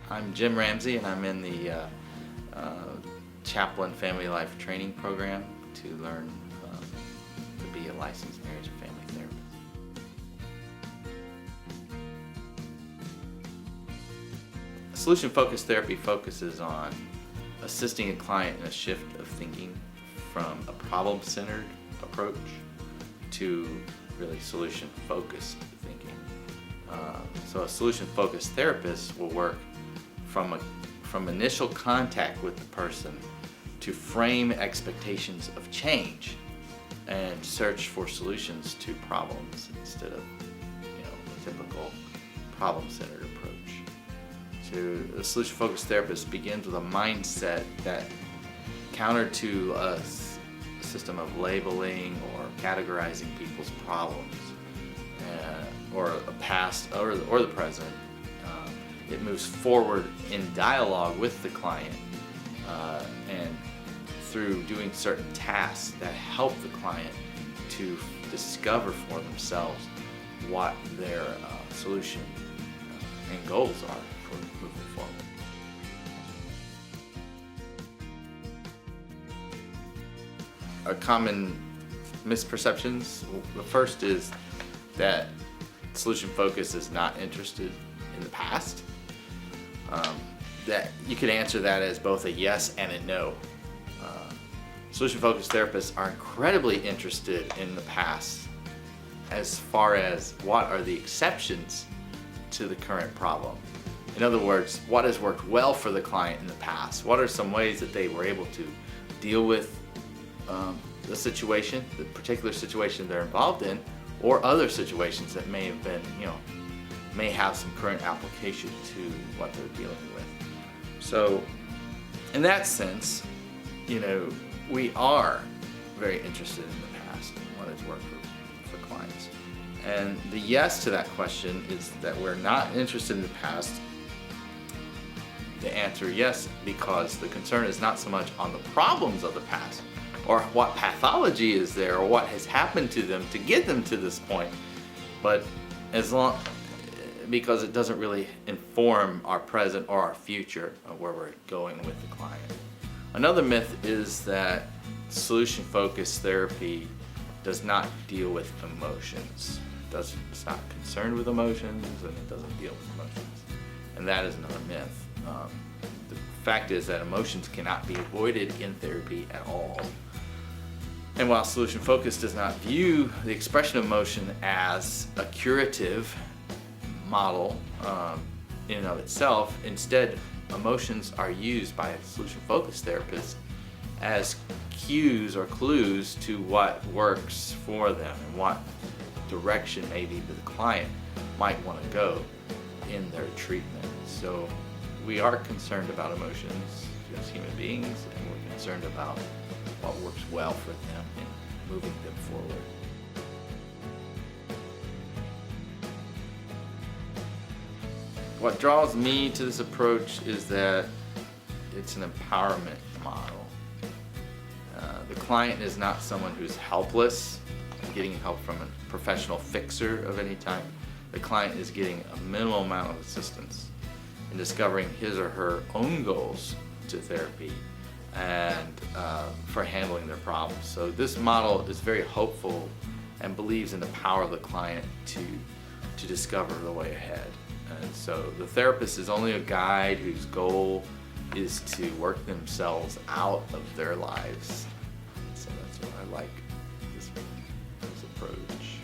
I'm Jim Ramsey, and I'm in the Chaplain Family Life Training Program to learn to be a licensed marriage and family therapist. Solution-focused therapy focuses on assisting a client in a shift of thinking from a problem-centered approach to really solution-focused thinking. So a solution-focused therapist will work from initial contact with the person to frame expectations of change and search for solutions to problems instead of a typical problem-centered approach. So a solution-focused therapist begins with a mindset that, counter to a system of labeling or categorizing people's problems, or a past or the present, it moves forward in dialogue with the client and through doing certain tasks that help the client to discover for themselves what their solution and goals are for moving forward. A common misperceptions, the first is that solution focus is not interested in the past. That you could answer that as both a yes and a no. Solution-focused therapists are incredibly interested in the past as far as what are the exceptions to the current problem. In other words, what has worked well for the client in the past? What are some ways that they were able to deal with the situation, the particular situation they're involved in, or other situations that may have been, may have some current application to what they're dealing with. So in that sense, we are very interested in the past and what has worked for clients. And the yes to that question is that we're not interested in the past. The answer yes, because the concern is not so much on the problems of the past or what pathology is there or what has happened to them to get them to this point, but because it doesn't really inform our present or our future of where we're going with the client. Another myth is that solution-focused therapy does not deal with emotions. It's not concerned with emotions, and it doesn't deal with emotions. And that is another myth. The fact is that emotions cannot be avoided in therapy at all. And while solution-focused does not view the expression of emotion as a curative model in and of itself, instead emotions are used by a solution-focused therapist as cues or clues to what works for them and what direction maybe the client might want to go in their treatment. So we are concerned about emotions as human beings, and we're concerned about what works well for them in moving them forward. What draws me to this approach is that it's an empowerment model. The client is not someone who's helpless, getting help from a professional fixer of any type. The client is getting a minimal amount of assistance in discovering his or her own goals to therapy and for handling their problems. So this model is very hopeful and believes in the power of the client to discover the way ahead. And so the therapist is only a guide whose goal is to work themselves out of their lives. So that's what I like this approach.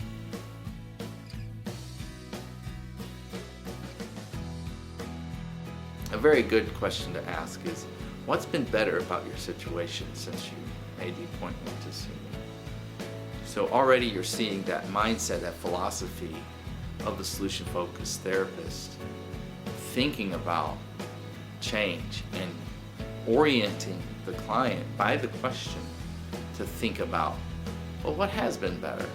A very good question to ask is, what's been better about your situation since you made the appointment to see me? So already you're seeing that mindset, that philosophy of the solution-focused therapist, thinking about change and orienting the client by the question to think about, well, what has been better?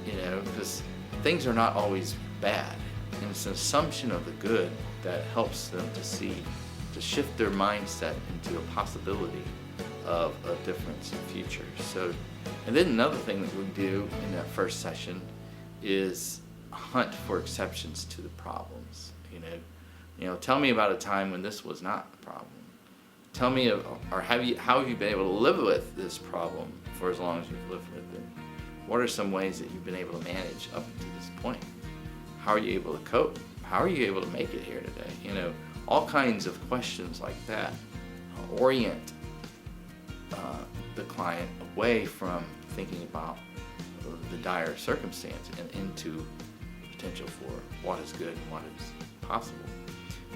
Because things are not always bad, and it's an assumption of the good that helps them to shift their mindset into a possibility of a difference in the future. So, and then another thing that we do in that first session is hunt for exceptions to the problems. Tell me about a time when this was not a problem. Tell me, or how have you been able to live with this problem for as long as you've lived with it? What are some ways that you've been able to manage up to this point? How are you able to cope? How are you able to make it here today? All kinds of questions like that orient the client away from thinking about the dire circumstance and into the potential for what is good and what is possible.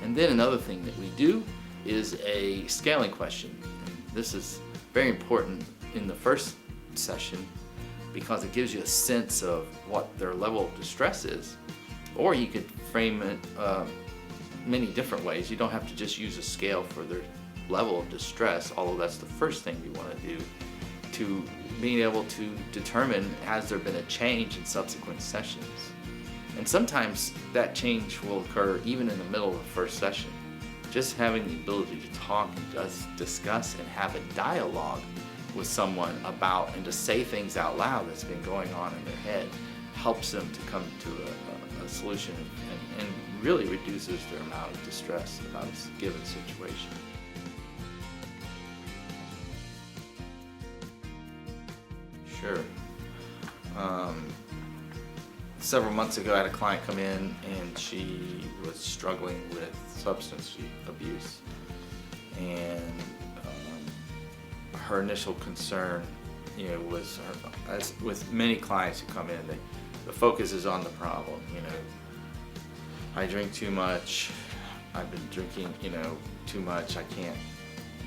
And then another thing that we do is a scaling question. And this is very important in the first session because it gives you a sense of what their level of distress is. Or you could frame it many different ways. You don't have to just use a scale for their level of distress, although that's the first thing we want to do, to being able to determine has there been a change in subsequent sessions. And sometimes that change will occur even in the middle of the first session. Just having the ability to talk and just discuss and have a dialogue with someone about and to say things out loud that's been going on in their head helps them to come to a solution and really reduces their amount of distress about a given situation. Sure. Several months ago I had a client come in and she was struggling with substance abuse, and her initial concern was as with many clients who come in, the focus is on the problem. I drink too much, I've been drinking too much, I can't,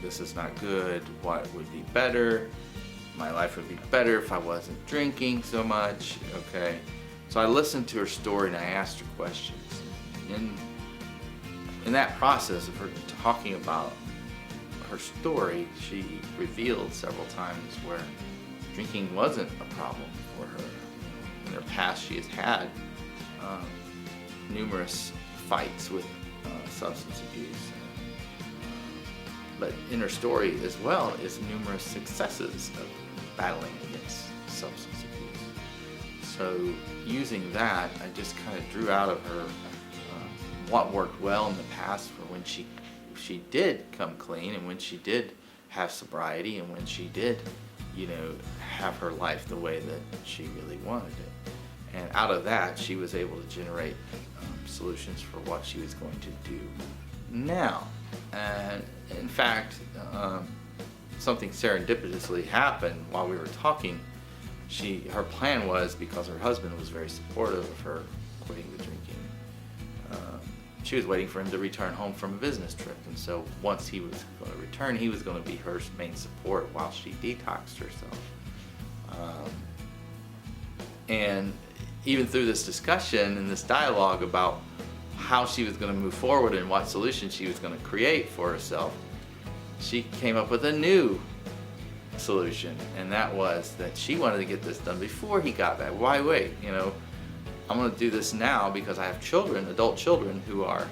this is not good, what would be better? My life would be better if I wasn't drinking so much. Okay, so I listened to her story and I asked her questions. In that process of her talking about her story, she revealed several times where drinking wasn't a problem for her. In her past, she has had numerous fights with substance abuse. But in her story as well is numerous successes of battling against substance abuse. So using that, I just kind of drew out of her what worked well in the past for when she did come clean and when she did have sobriety and when she did, have her life the way that she really wanted it. And out of that, she was able to generate solutions for what she was going to do now. And in fact, something serendipitously happened while we were talking. Her plan was, because her husband was very supportive of her quitting the drinking, she was waiting for him to return home from a business trip. And so once he was going to return, he was going to be her main support while she detoxed herself. And even through this discussion and this dialogue about how she was going to move forward and what solution she was going to create for herself, she came up with a new solution, and that was that she wanted to get this done before he got back. Why wait? I'm going to do this now because I have children, adult children, who are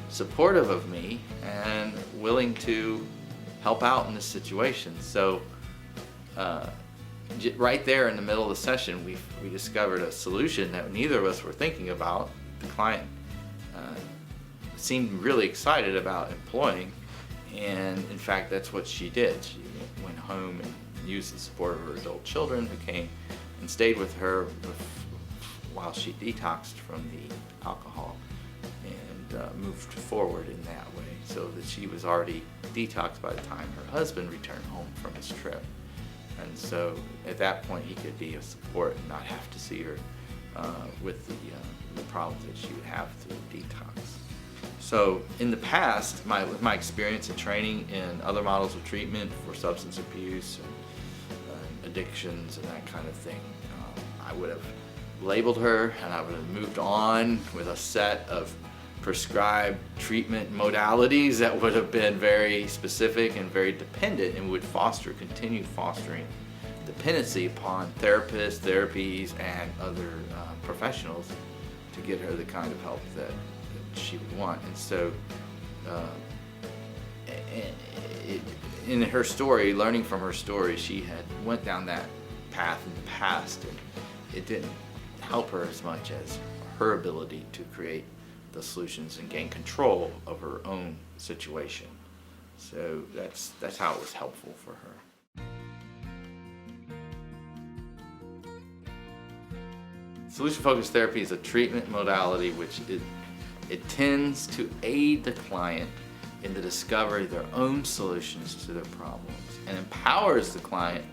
supportive of me and willing to help out in this situation. So right there in the middle of the session, we discovered a solution that neither of us were thinking about. The client seemed really excited about employing, and in fact that's what she did. She went home and used the support of her adult children, who came and stayed with her while she detoxed from the alcohol, and moved forward in that way, so that she was already detoxed by the time her husband returned home from his trip. And so at that point he could be a support and not have to see her with the problems that she would have through detox. So in the past, with my experience and training in other models of treatment for substance abuse and addictions and that kind of thing, I would have labeled her and I would have moved on with a set of prescribed treatment modalities that would have been very specific and very dependent and would continue fostering dependency upon therapists, therapies, and other professionals to get her the kind of help that she would want. And so in her story, learning from her story, she had went down that path in the past, and it didn't help her as much as her ability to create the solutions and gain control of her own situation. So that's how it was helpful for her. Solution-focused therapy is a treatment modality which it tends to aid the client in the discovery of their own solutions to their problems and empowers the client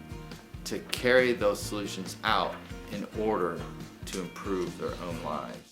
to carry those solutions out in order to improve their own lives.